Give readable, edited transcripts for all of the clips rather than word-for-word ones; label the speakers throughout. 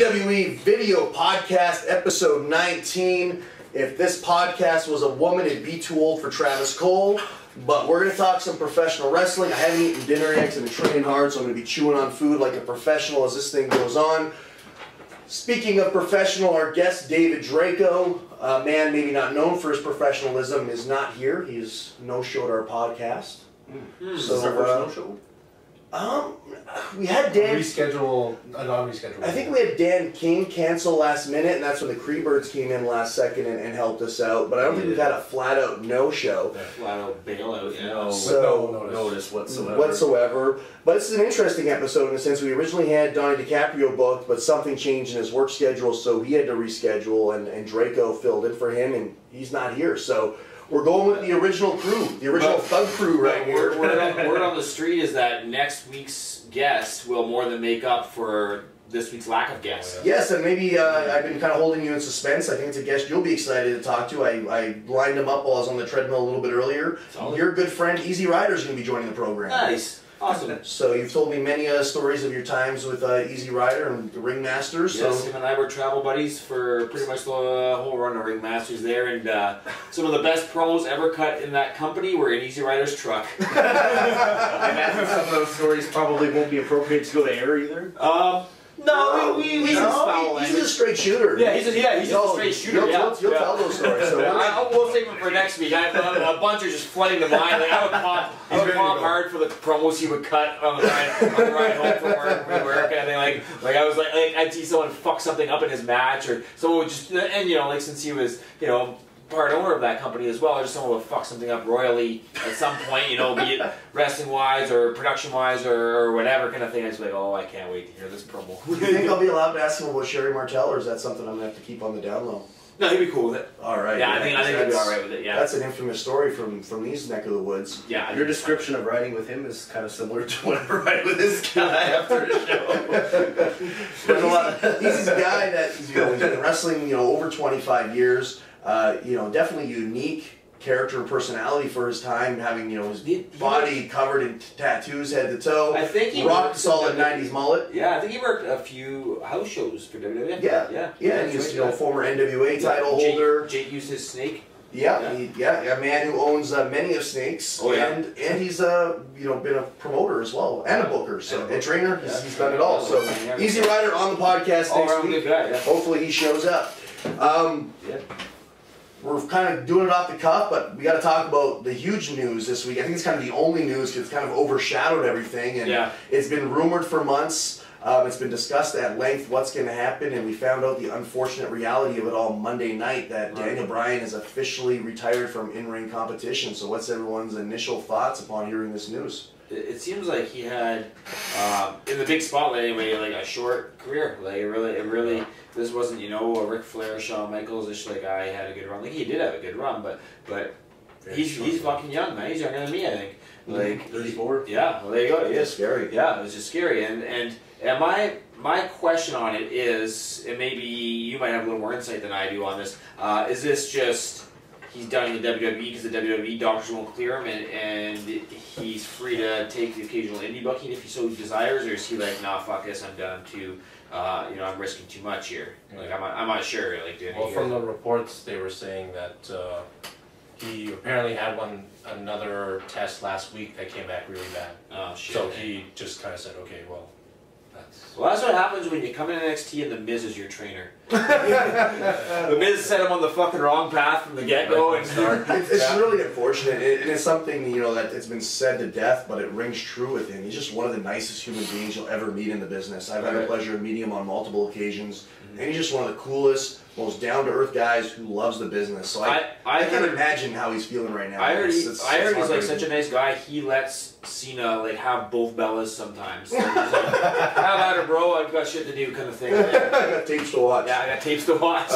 Speaker 1: PWE Video Podcast, episode 19. If this podcast was a woman, it'd be too old for Travis Cole. But we're going to talk some professional wrestling. I haven't eaten dinner yet because I've been training hard, so I'm going to be chewing on food like a professional as this thing goes on. Speaking of professional, our guest, David Draco, a man maybe not known for his professionalism, is not here. He's no-showed our podcast.
Speaker 2: So, is this our first no-show?
Speaker 1: We had Dan...
Speaker 2: Reschedule, a non-reschedule.
Speaker 1: I think we had Dan King cancel last minute, and that's when the Creebirds came in last second and helped us out. But I don't think we've had a flat-out no-show.
Speaker 3: Flat-out bailout, yeah.
Speaker 1: So,
Speaker 2: no notice
Speaker 1: whatsoever. But this is an interesting episode in the sense we originally had Donnie DiCaprio booked, but something changed in his work schedule, so he had to reschedule, and Draco filled in for him, and he's not here. So we're going with the original crew, the original thug crew right here.
Speaker 3: Word on the street is that next week's guest will more than make up for this week's lack of guests.
Speaker 1: Yes, and maybe I've been kind of holding you in suspense. I think it's a guest you'll be excited to talk to. I lined him up while I was on the treadmill a little bit earlier.
Speaker 3: Solid.
Speaker 1: Your good friend Easy Rider is going to be joining the program.
Speaker 3: Nice. Awesome.
Speaker 1: So you've told me many stories of your times with Easy Rider and the Ringmasters.
Speaker 3: Yes,
Speaker 1: so
Speaker 3: him and I were travel buddies for pretty much the whole run of Ringmasters there, and some of the best promos ever cut in that company were in Easy Rider's truck.
Speaker 4: I imagine some of those stories probably won't be appropriate to go to air either.
Speaker 3: No, he's
Speaker 1: a straight shooter.
Speaker 3: Yeah, he's just a straight shooter.
Speaker 1: You'll tell those stories. So
Speaker 3: we'll save him for next week. I have a bunch are just flooding the mind. Like, I would pop hard for the promos he would cut on the ride home from work and everything. Like I was like I'd see someone fuck something up in his match, or someone would just, and like since he was part owner of that company as well, or just someone would fuck something up royally at some point, be it wrestling-wise or production-wise or whatever kind of thing. I was like, oh, I can't wait to hear this promo.
Speaker 1: Do you think I'll be allowed to ask him about Sherry Martel, or is that something I'm going to have to keep on the down low?
Speaker 3: No, he'd be cool with it.
Speaker 1: All right.
Speaker 3: Yeah, I think he'd be all right with it, yeah.
Speaker 1: That's an infamous story from these neck of the woods.
Speaker 3: Yeah.
Speaker 4: Your description of riding with him is kind of similar to what I ride with this guy after the show.
Speaker 1: He's a guy that he's been wrestling over 25 years. Definitely unique character and personality for his time, having his body covered in tattoos head to toe.
Speaker 3: I think he
Speaker 1: rocked solid 90s mullet.
Speaker 3: Yeah, I think he worked a few house shows for WWE.
Speaker 1: Yeah, and he's former NWA title holder.
Speaker 3: Jake used his snake.
Speaker 1: A man who owns many of Snakes.
Speaker 3: Oh, yeah.
Speaker 1: And he's been a promoter as well, and a booker, and trainer. He's done it all. So Easy Rider on the podcast next week.
Speaker 3: Good guy, yeah.
Speaker 1: Hopefully he shows up. We're kind of doing it off the cuff, but we got to talk about the huge news this week. I think it's kind of the only news because it's kind of overshadowed everything, and it's been rumored for months. It's been discussed at length what's going to happen, and we found out the unfortunate reality of it all Monday night, that Daniel Bryan is officially retired from in-ring competition. So what's everyone's initial thoughts upon hearing this news?
Speaker 3: It seems like he had, in the big spotlight anyway, like a short career. Like it really, this wasn't a Ric Flair, Shawn Michaels, this guy had a good run. Like he did have a good run, but he's fucking young, man. He's younger than me, I think. Like
Speaker 4: 34.
Speaker 3: Yeah, well, there you go.
Speaker 1: Yeah, scary.
Speaker 3: Yeah, it was just scary. And my question on it is, and maybe you might have a little more insight than I do on this. Is this just he's done in the WWE because the WWE doctors won't clear him, and he's free to take the occasional indie booking if he so desires, or is he like, nah, fuck this, I'm done too. I'm risking too much here. Like I'm not sure.
Speaker 2: Well, from the reports, they were saying that he apparently had another test last week that came back really bad.
Speaker 3: Oh shit.
Speaker 2: So he just kind of said, okay, well.
Speaker 3: That's what happens when you come in NXT and The Miz is your trainer. The Miz set him on the fucking wrong path from the get-go.
Speaker 1: It's really unfortunate, and it's something that it's been said to death, but it rings true with him. He's just one of the nicest human beings you'll ever meet in the business. I've had the pleasure of meeting him on multiple occasions, and he's just one of the coolest, most down-to-earth guys who loves the business. So I can't imagine how he's feeling right now.
Speaker 3: I heard he's like such a nice guy. He lets Cena have both Bellas sometimes. Like, he's like, have at her, bro. I've got shit to do, kind of thing.
Speaker 1: I got tapes to watch.
Speaker 3: Yeah, I got tapes to watch.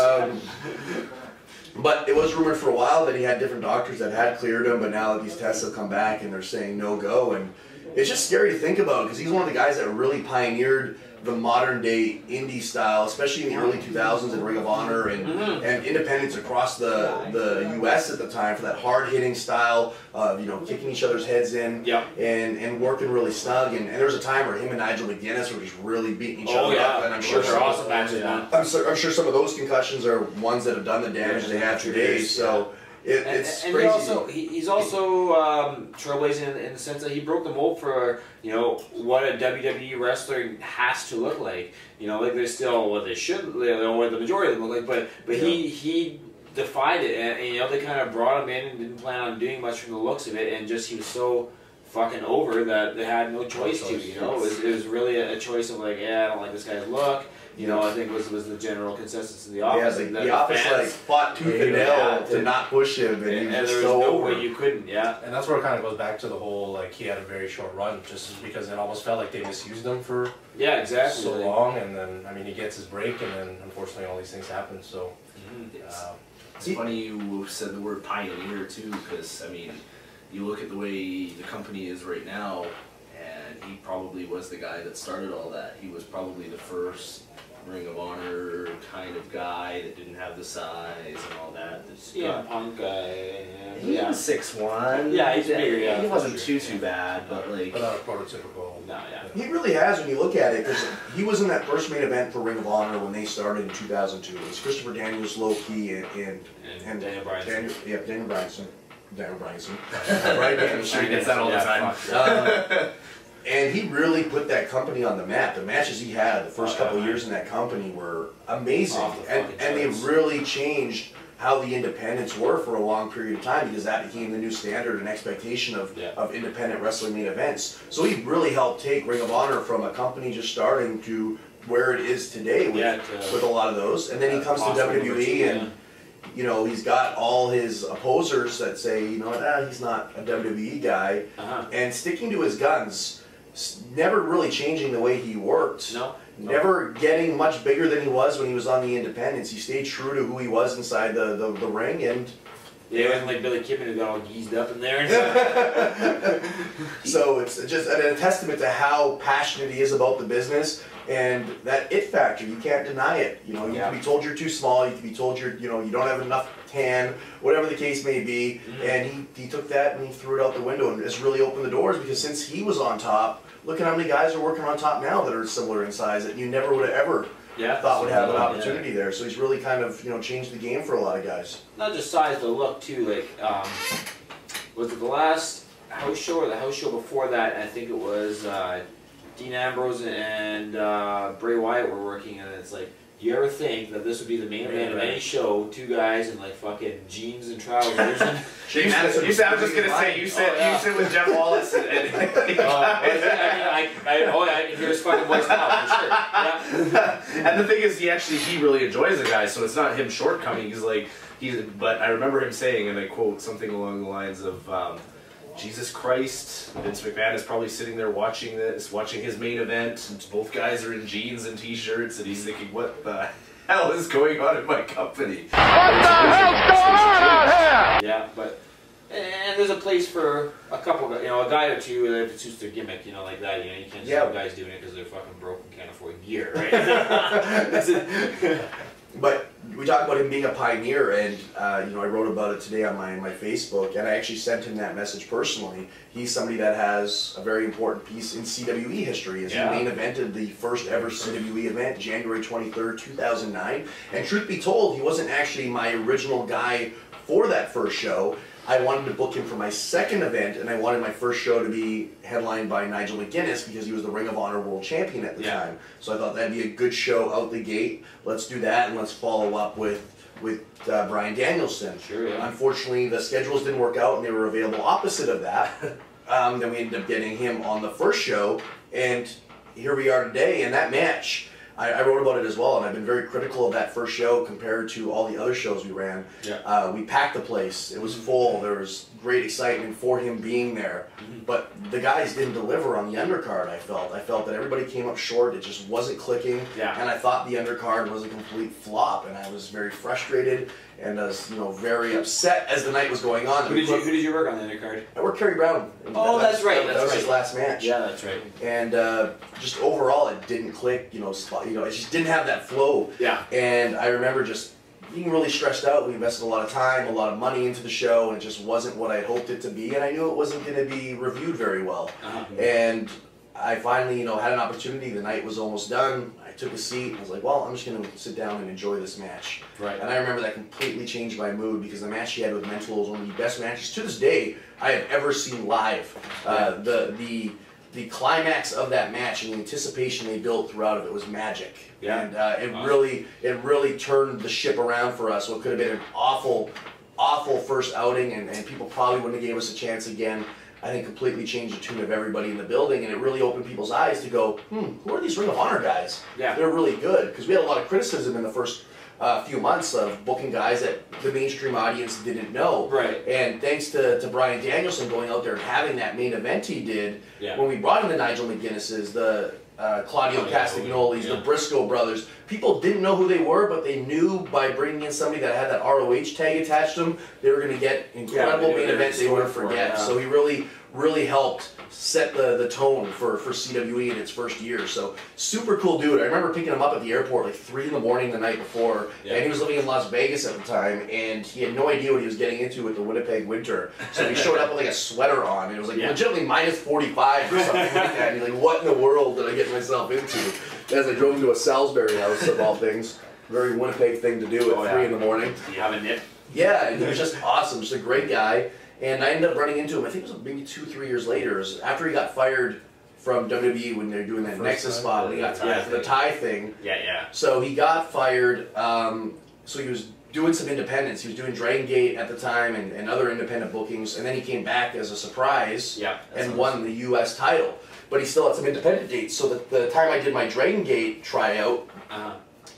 Speaker 1: But it was rumored for a while that he had different doctors that had cleared him, but now that these tests have come back and they're saying no go, and it's just scary to think about because he's one of the guys that really pioneered the modern day indie style, especially in the early 2000s in Ring of Honor and independents across the U.S. at the time for that hard hitting style of kicking each other's heads in and working really snug. And there was a time where him and Nigel McGuinness were just really beating each other up. And I'm sure
Speaker 3: they're awesome matches.
Speaker 1: I'm sure some of those concussions are ones that have done the damage they have today. So. It's
Speaker 3: and
Speaker 1: crazy.
Speaker 3: he's also trailblazing in the sense that he broke the mold for what a WWE wrestler has to look like. Like they're still what they should, what the majority of them look like. But he defied it, and they kind of brought him in and didn't plan on doing much from the looks of it, and just he was so fucking over that they had no choice to. It was really a choice of like, I don't like this guy's look. I think was the general consensus in the office.
Speaker 1: The office fans, fought tooth and nail to not push him, and
Speaker 3: there was no way you couldn't.
Speaker 2: And that's where it kind of goes back to the whole he had a very short run, just because it almost felt like they misused him for so long, and then he gets his break, and then unfortunately all these things happen. So
Speaker 5: it's funny you said the word pioneer too, because you look at the way the company is right now, and he probably was the guy that started all that. He was probably the first Ring of Honor kind of guy that didn't have the size and all that.
Speaker 3: Punk guy.
Speaker 5: He was 6'1".
Speaker 3: Yeah, he's bigger.
Speaker 5: He wasn't too bad, but
Speaker 2: not a prototypical.
Speaker 3: No,
Speaker 1: he really has when you look at it, because he was in that first main event for Ring of Honor when they started in 2002. It was Christopher Daniels, Low Key, and
Speaker 3: Daniel Bryan.
Speaker 1: Daniel Bryan. Bryan Danielson.
Speaker 5: He gets that all the time.
Speaker 1: And he really put that company on the map. The matches he had the first couple of years in that company were amazing. And they really changed how the independents were for a long period of time, because that became the new standard and expectation of independent wrestling main events. So he really helped take Ring of Honor from a company just starting to where it is today with a lot of those. And then he comes to WWE and he's got all his opposers that say, he's not a WWE guy, and sticking to his guns. Never really changing the way he worked. Never getting much bigger than he was when he was on the independents. He stayed true to who he was inside the ring, and
Speaker 3: it wasn't like Billy Kidman who got all geezed up in there.
Speaker 1: So it's just a testament to how passionate he is about the business and that it factor. You can't deny it. You can be told you're too small. You can be told you don't have enough tan, whatever the case may be. And he took that and he threw it out the window, and it's really opened the doors, because since he was on top, look at how many guys are working on top now that are similar in size that you never would have ever thought would have an opportunity there. So he's really kind of changed the game for a lot of guys.
Speaker 3: Not just size, but look too. Was it the last house show or the house show before that? I think it was Dean Ambrose and Bray Wyatt were working, and it's like, do you ever think that this would be the main event of any show? Two guys in fucking jeans and trousers.
Speaker 5: I was just gonna say you sit with Jeff Wallace and
Speaker 3: I can hear his fucking voice now for sure. Yeah.
Speaker 5: And the thing is, he really enjoys the guy, so it's not him shortcoming. But I remember him saying, and I quote something along the lines of, Jesus Christ, Vince McMahon is probably sitting there watching his main event, and both guys are in jeans and t-shirts, and he's thinking, what the hell is going on in my company?
Speaker 6: What the hell's going on out here?
Speaker 3: Yeah, and there's a place for a couple, a guy or two if it suits their gimmick, like that. You can't just have guys doing it because they're fucking broke and can't afford gear, right? That's it.
Speaker 1: But we talk about him being a pioneer, and I wrote about it today on my Facebook, and I actually sent him that message personally. He's somebody that has a very important piece in CWE history, as he main evented the first ever CWE event, January 23rd, 2009. And truth be told, he wasn't actually my original guy for that first show. I wanted to book him for my second event, and I wanted my first show to be headlined by Nigel McGuinness because he was the Ring of Honor World Champion at the time. So I thought that'd be a good show out the gate. Let's do that, and let's follow up with Bryan Danielson.
Speaker 3: Sure, yeah.
Speaker 1: Unfortunately, the schedules didn't work out, and they were available opposite of that. Then we ended up getting him on the first show, and here we are today in that match. I wrote about it as well, and I've been very critical of that first show compared to all the other shows we ran. We packed the place. It was full. There was great excitement for him being there. But the guys didn't deliver on the undercard, I felt. I felt that everybody came up short. It just wasn't clicking.
Speaker 3: Yeah.
Speaker 1: And I thought the undercard was a complete flop. And I was very frustrated and I was, very upset as the night was going on.
Speaker 3: Who did you work on the undercard?
Speaker 1: I worked Kerry Brown.
Speaker 3: Oh, that's right.
Speaker 1: That was his last match.
Speaker 3: Yeah, that's right.
Speaker 1: And just overall, it didn't click. It just didn't have that flow.
Speaker 3: Yeah.
Speaker 1: And I remember just being really stressed out. We invested a lot of time, a lot of money into the show, and it just wasn't what I hoped it to be. And I knew it wasn't going to be reviewed very well. And I finally, had an opportunity. The night was almost done. I took a seat and I was like, well, I'm just going to sit down and enjoy this match.
Speaker 3: Right.
Speaker 1: And I remember that completely changed my mood because the match she had with Mental was one of the best matches to this day I have ever seen live. The climax of that match and the anticipation they built throughout of it was magic.
Speaker 3: Yeah.
Speaker 1: And it really turned the ship around for us. What could have been an awful first outing and people probably wouldn't have gave us a chance again. I think completely changed the tune of everybody in the building, and it really opened people's eyes to go, who are these Ring of Honor guys?
Speaker 3: Yeah.
Speaker 1: They're really good. Because we had a lot of criticism in the first few months of booking guys that the mainstream audience didn't know.
Speaker 3: Right.
Speaker 1: And thanks to Bryan Danielson going out there and having that main event he did,
Speaker 3: Yeah.
Speaker 1: when we brought in the Nigel McGuinness's, the Claudio Castagnolis, the Briscoe brothers, people didn't know who they were, but they knew by bringing in somebody that had that ROH tag attached to them, they were going to get incredible main events they wouldn't forget. So he really helped set the tone for CWE in its first year. So super cool dude. I remember picking him up at the airport like 3 in the morning the night before, and he was living in Las Vegas at the time, and he had no idea what he was getting into with the Winnipeg winter. So he showed up with like a sweater on, and it was like legitimately minus 45 or something like that. And he's like, what in the world did I get myself into? As I drove him to a Salisbury house, of all things. Very Winnipeg thing to do at 3 in the morning.
Speaker 3: Do you have a nip?
Speaker 1: Yeah, and he was just awesome, just a great guy. And I ended up running into him, I think it was maybe 2-3 years later, after he got fired from WWE when they were doing that Nexus spot, when he got fired for the Thai thing.
Speaker 3: Yeah.
Speaker 1: So he got fired, so he was doing some independents. He was doing Dragon Gate at the time and other independent bookings, and then he came back as a surprise and won the U.S. title. But he still had some independent dates, so the time I did my Dragon Gate tryout,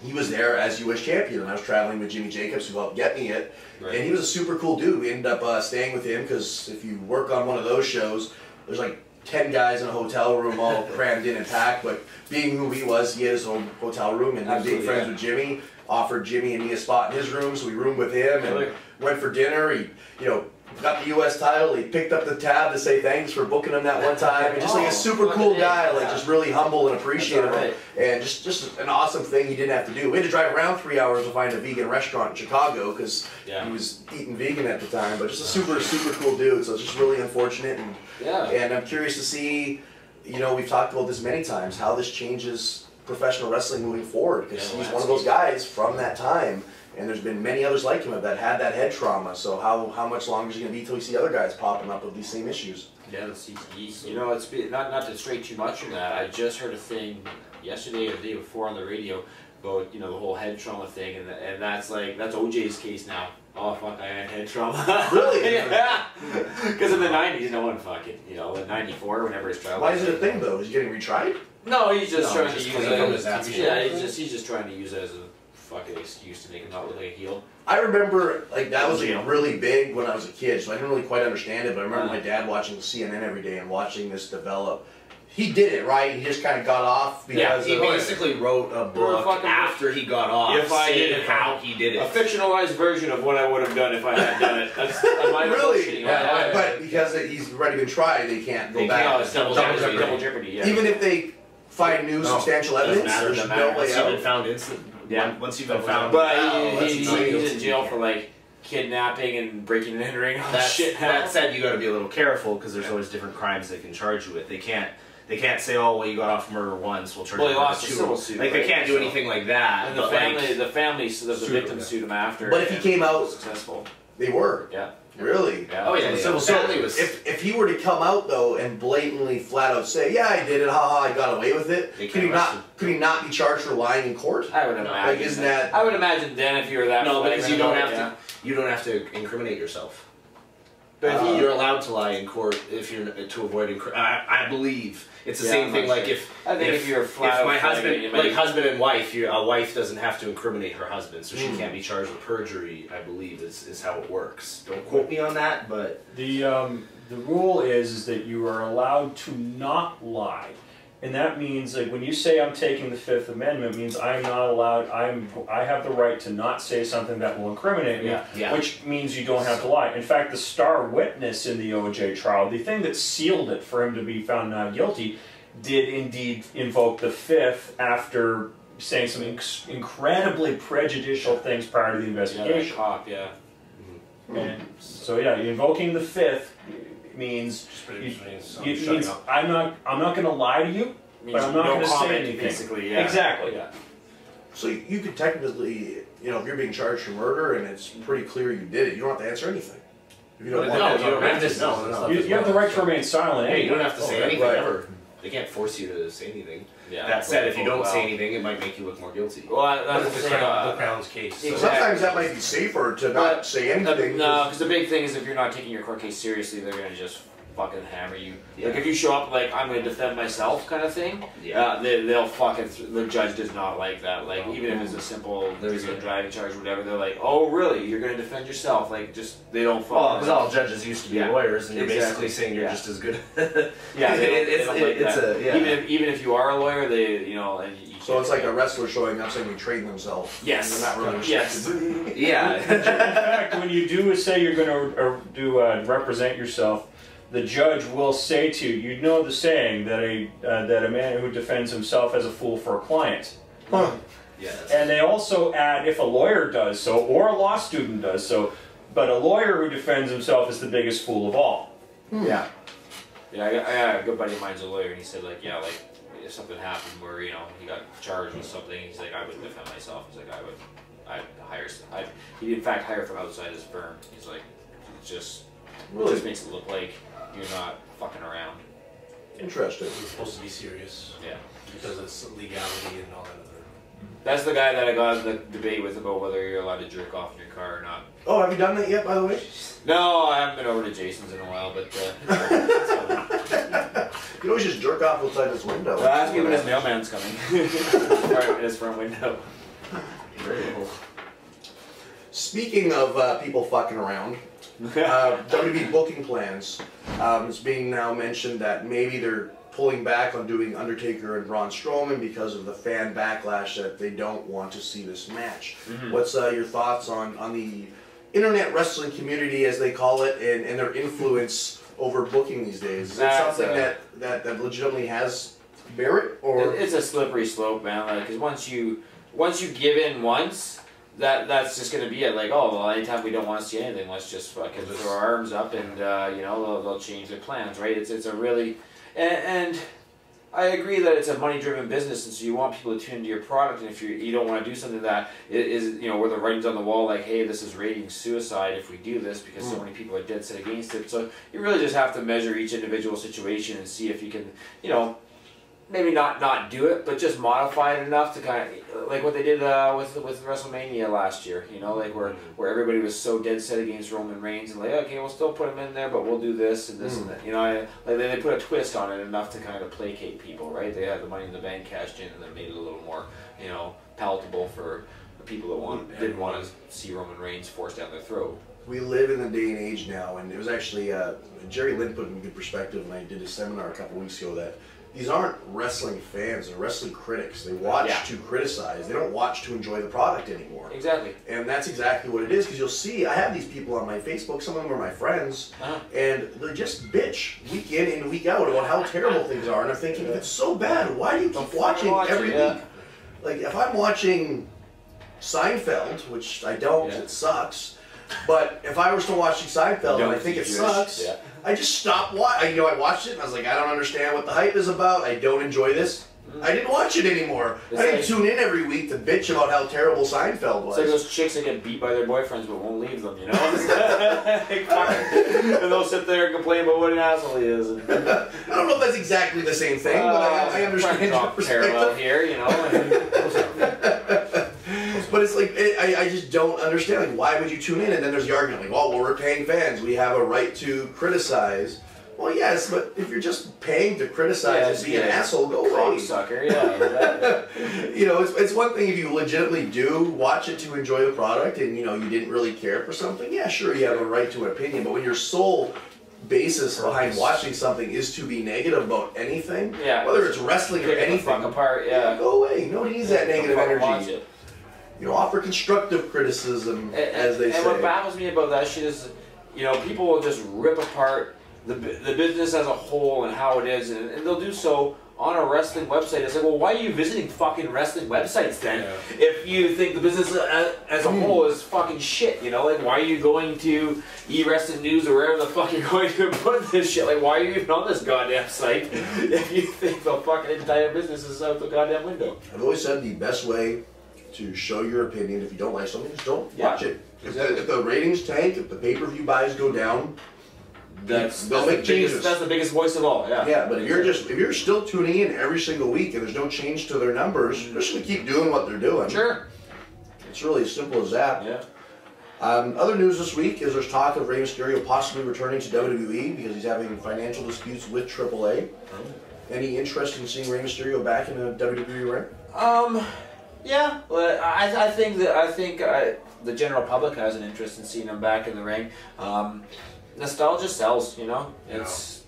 Speaker 1: he was there as U.S. champion, and I was traveling with Jimmy Jacobs, who helped get me it. Right. And he was a super cool dude. We ended up staying with him because if you work on one of those shows, there's like 10 guys in a hotel room all crammed in and packed. But being who he was, he had his own hotel room, and being friends with Jimmy, offered Jimmy and me a spot in his room, so we roomed with him and went for dinner. He, got the U.S. title. He picked up the tab to say thanks for booking him that one time. And just like a super cool guy, like just really humble and appreciative. And just an awesome thing he didn't have to do. We had to drive around 3 hours to find a vegan restaurant in Chicago because he was eating vegan at the time. But just a super cool dude. So it's just really unfortunate. And I'm curious to see, we've talked about this many times, how this changes professional wrestling moving forward. Because he's one of those guys from that time. And there's been many others like him that had that head trauma. So how much longer is it going to be till we see other guys popping up with these same issues?
Speaker 3: Yeah, the CTE. It's not to stray too much from that. I just heard a thing yesterday or the day before on the radio about the whole head trauma thing, and that's OJ's case now. Oh fuck, I had head trauma.
Speaker 1: Really?
Speaker 3: Yeah. Because in the '90s, no one fucking in '94, whenever his trial.
Speaker 1: Why is it a thing though? Is he getting retried?
Speaker 3: No, he's just trying to use it
Speaker 2: as
Speaker 3: he's just trying to use it as a fucking excuse to make him not look like a heel.
Speaker 1: I remember, that was really big when I was a kid, so I didn't really quite understand it, but I remember my dad watching CNN every day and watching this develop. He did it, right? He just kind of got off because
Speaker 5: he basically wrote a book after he got off saying how he did it.
Speaker 3: A fictionalized version of what I would have done if I had done it. That's
Speaker 1: really? But because he's already been tried, they can't go back.
Speaker 3: It's double jeopardy,
Speaker 1: Even if they find new substantial evidence, there's no way out.
Speaker 5: Once you've been found.
Speaker 3: But he's in jail for kidnapping and breaking and entering.
Speaker 5: That said, you got to be a little careful because there's always different crimes they can charge you with. They can't say, oh, well, you got off murder once, we'll charge you with two. Civil suit, they can't do anything like that.
Speaker 3: And the family of the victim sued him after.
Speaker 1: But if he came out
Speaker 3: successful,
Speaker 1: they were.
Speaker 3: Yeah.
Speaker 1: Really?
Speaker 3: Yeah.
Speaker 5: Oh yeah.
Speaker 1: So if he were to come out though and blatantly, flat out say, yeah, I did it, haha, I got away with it, could he not be charged for lying in court?
Speaker 3: I would imagine. I would imagine then if you were that.
Speaker 5: No, because you don't have to incriminate yourself.
Speaker 3: But
Speaker 5: you're allowed to lie in court if you're to avoid I believe it's the same thing. Like if
Speaker 3: you're flat,
Speaker 5: if my husband, like husband and wife, a wife doesn't have to incriminate her husband, so she can't be charged with perjury. I believe is how it works. Don't quote me on that, but
Speaker 7: the rule is that you are allowed to not lie. And that means, like, when you say I'm taking the Fifth Amendment, it means I'm not allowed, I have the right to not say something that will incriminate me, which means you don't have to lie. In fact, the star witness in the OJ trial, the thing that sealed it for him to be found not guilty, did indeed invoke the Fifth after saying some incredibly prejudicial things prior to the investigation. And so, yeah, invoking the Fifth means I'm not going to lie to you, but I'm not going to say anything.
Speaker 3: Basically,
Speaker 7: exactly.
Speaker 3: Yeah.
Speaker 1: So if you're being charged for murder and it's pretty clear you did it, you don't have to answer anything. If you don't want to,
Speaker 7: you have the right to remain silent.
Speaker 5: Hey, you don't have to say anything ever. They can't force you to say anything. Yeah. That said, if you don't say anything, it might make you look more guilty.
Speaker 2: Well, that's the Crown's case.
Speaker 1: So. Sometimes that might be safer to not say anything.
Speaker 3: No, because the big thing is if you're not taking your court case seriously, they're going to just fucking hammer you. Like if you show up like I'm going to defend myself kind of thing, they'll fucking. The judge does not like that. Like even if it's a simple driving charge or whatever, they're like, oh really? You're going to defend yourself? Like just they don't.
Speaker 5: Well, because all judges used to be lawyers, and you're basically saying you're just as good.
Speaker 3: Even if you are a lawyer, they
Speaker 1: so it's like a wrestler showing up saying they train themselves.
Speaker 3: Yes.
Speaker 1: They're not really restricted.
Speaker 5: Yeah.
Speaker 7: In fact, when you do say you're going to represent yourself, the judge will say to you, you know the saying that a man who defends himself as a fool for a client.
Speaker 1: Huh.
Speaker 5: Yes.
Speaker 7: And they also add if a lawyer does so or a law student does so, but a lawyer who defends himself is the biggest fool of all.
Speaker 3: Yeah. Yeah, I got a good buddy of mine's a lawyer, and he said like if something happened where he got charged with something, he's like I wouldn't defend myself. He's like he'd in fact hire from outside his firm. He's like it just makes it look like you're not fucking around.
Speaker 1: Interesting.
Speaker 2: It's supposed to be serious.
Speaker 3: Yeah.
Speaker 2: Because it's legality and all that other.
Speaker 3: That's the guy that I got in the debate with about whether you're allowed to jerk off in your car or not.
Speaker 1: Oh, have you done that yet, by the way?
Speaker 3: No, I haven't been over to Jason's in a while, but
Speaker 1: you can always just jerk off outside his window.
Speaker 3: Well, ask me when his mailman's coming. Or in his front window.
Speaker 1: Very cool. Speaking of people fucking around, WWE booking plans. It's being now mentioned that maybe they're pulling back on doing Undertaker and Braun Strowman because of the fan backlash that they don't want to see this match. What's your thoughts on the internet wrestling community, as they call it, and their influence over booking these days? Is it something that legitimately has merit, or
Speaker 3: it's a slippery slope, man? Because once you give in once. That's just going to be it. Like, oh, well, anytime we don't want to see anything, let's just fucking throw our arms up and, they'll change their plans, right? It's a really... And I agree that it's a money-driven business, and so you want people to tune into your product, and if you don't want to do something that is, where the writing's on the wall, like, hey, this is rating suicide if we do this, because so many people are dead set against it. So you really just have to measure each individual situation and see if you can, maybe not do it, but just modify it enough to kind of like what they did with WrestleMania last year. Like where everybody was so dead set against Roman Reigns and like, okay, we'll still put him in there, but we'll do this and this and that. Like they put a twist on it enough to kind of placate people, right? They had the Money in the Bank cashed in and then made it a little more, palatable for the people that didn't want to see Roman Reigns forced down their throat.
Speaker 1: We live in the day and age now, and it was actually Jerry Lynn put it in good perspective when I did a seminar a couple weeks ago that these aren't wrestling fans, they're wrestling critics. They watch to criticize. They don't watch to enjoy the product anymore.
Speaker 3: Exactly.
Speaker 1: And that's exactly what it is, because you'll see, I have these people on my Facebook, some of them are my friends, and they just bitch week in and week out about how terrible things are, and I'm thinking, if it's so bad, why do you keep watching every week? Like, if I'm watching Seinfeld, which I don't, it sucks, but if I was to watch Seinfeld and I think it sucks, I just stopped watching. I watched it and I was like, I don't understand what the hype is about. I don't enjoy this. I didn't watch it anymore. I didn't tune in every week to bitch about how terrible Seinfeld was.
Speaker 3: It's like those chicks that get beat by their boyfriends but won't leave them, And they'll sit there and complain about what an asshole he is. I
Speaker 1: don't know if that's exactly the same thing, but I understand your perspective.
Speaker 3: Parallel here,
Speaker 1: But it's like, I just don't understand. Like, why would you tune in? And then there's the argument, like, well, we're paying fans. We have a right to criticize. Well, yes, but if you're just paying to criticize and be an asshole, go away.
Speaker 3: Sucker, yeah. Exactly.
Speaker 1: You know, it's one thing if you legitimately do watch it to enjoy the product and, you know, you didn't really care for something. Yeah, sure, you have a right to an opinion. But when your sole basis behind watching something is to be negative about anything, whether it's wrestling or anything,
Speaker 3: apart,
Speaker 1: go away. Nobody needs that negative energy. You know, offer constructive criticism, as they say.
Speaker 3: And what baffles me about that shit is, you know, people will just rip apart the business as a whole and how it is, and they'll do so on a wrestling website. It's like, well, why are you visiting fucking wrestling websites then? Yeah. If you think the business as a whole is fucking shit, you know? Like, why are you going to eWrestling News or wherever the fuck you're going to put this shit? Like, why are you even on this goddamn site if you think the fucking entire business is out the goddamn window?
Speaker 1: I've always said the best way to show your opinion, if you don't like something, just don't watch it. If the ratings tank, if the pay-per-view buys go down, they'll make changes.
Speaker 3: That's the biggest voice of all. Yeah.
Speaker 1: Yeah, but if you're still tuning in every single week and there's no change to their numbers, they're just gonna keep doing what they're doing.
Speaker 3: Sure.
Speaker 1: It's really as simple as that.
Speaker 3: Yeah.
Speaker 1: Other news this week is there's talk of Rey Mysterio possibly returning to WWE because he's having financial disputes with AAA. Any interest in seeing Rey Mysterio back in a WWE ring?
Speaker 3: Yeah. Well, I think the general public has an interest in seeing him back in the ring. Nostalgia sells, you know. It's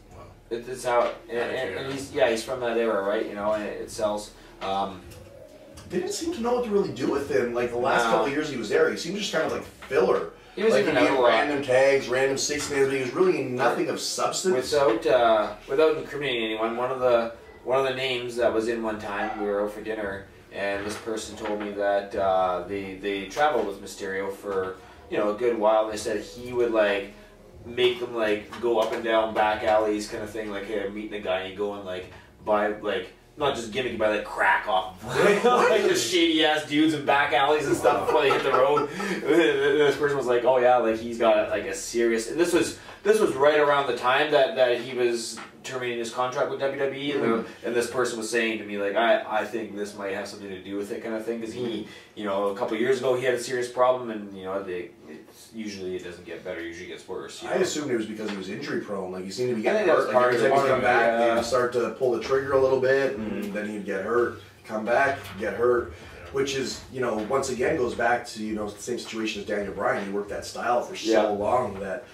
Speaker 3: out, and he's from that era, right? You know, and it sells.
Speaker 1: They didn't seem to know what to really do with him. Like the last couple of years he was there, he seemed just kind of like filler.
Speaker 3: He was
Speaker 1: like
Speaker 3: even
Speaker 1: random tags, random 6-mans, but he was really nothing of substance.
Speaker 3: Without incriminating anyone, one of the names that was in one time, we were out for dinner, and this person told me that they traveled with Mysterio for, you know, a good while. And they said he would like make them like go up and down back alleys kind of thing, like, hey, I'm meeting a guy and you go and like buy like not just gimmicky, but like crack off like the shady ass dudes in back alleys and stuff before they hit the road. This person was like, oh yeah, like he's got like a serious, and this was right around the time that he was terminating his contract with WWE, and this person was saying to me like, I think this might have something to do with it, kind of thing, because he, you know, a couple of years ago he had a serious problem, and you know usually it doesn't get better, usually gets worse.
Speaker 1: I assumed it was because he was injury prone, like he seemed to be getting hurt. Like every time he'd come back, he'd start to pull the trigger a little bit, and then he'd get hurt, come back, get hurt. Which is, you know, once again goes back to, you know, the same situation as Daniel Bryan. He worked that style for so long that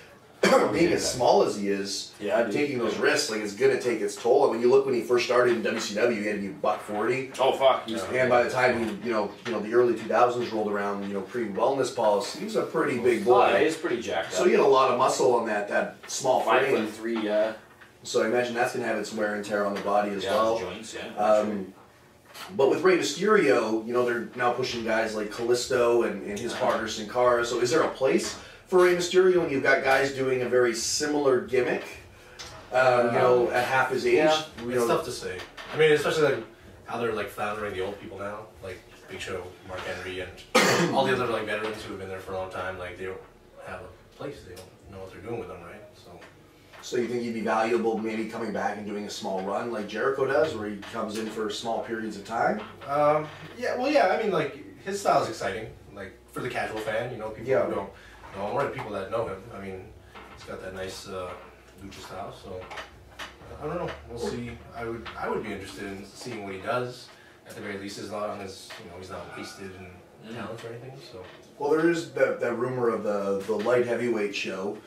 Speaker 1: being as small as he is, taking those risks, like, it's gonna take its toll. And when you look when he first started in WCW, he had to be $140.
Speaker 3: Oh fuck!
Speaker 1: And by the time he, you know, the early 2000s rolled around, you know, pre-wellness policy, he was a pretty big boy.
Speaker 3: Yeah, he's pretty jacked up.
Speaker 1: So he had a lot of muscle on that small frame.
Speaker 3: 5'3", yeah.
Speaker 1: So I imagine that's gonna have its wear and tear on the body as well.
Speaker 3: Joints,
Speaker 1: But with Rey Mysterio, you know, they're now pushing guys like Kalisto and his partner Sin Cara. So is there a place for Rey Mysterio when you've got guys doing a very similar gimmick, you know, at half his age?
Speaker 2: Yeah, it's tough to say. I mean, especially like how they're like floundering the old people now, like Big Show, Mark Henry, and all the other like veterans who have been there for a long time. Like they don't have a place. They don't know what they're doing with them, right?
Speaker 1: So you think he'd be valuable maybe coming back and doing a small run like Jericho does, where he comes in for small periods of time?
Speaker 2: Yeah, well, yeah, I mean, like, his style is exciting, like, for the casual fan, you know, people who don't know him, or the people that know him. I mean, he's got that nice lucha style, so, I don't know, we'll see. I would be interested in seeing what he does, at the very least, as long as, you know, he's not wasted in talent or anything, so.
Speaker 1: Well, there is that rumor of the light heavyweight show.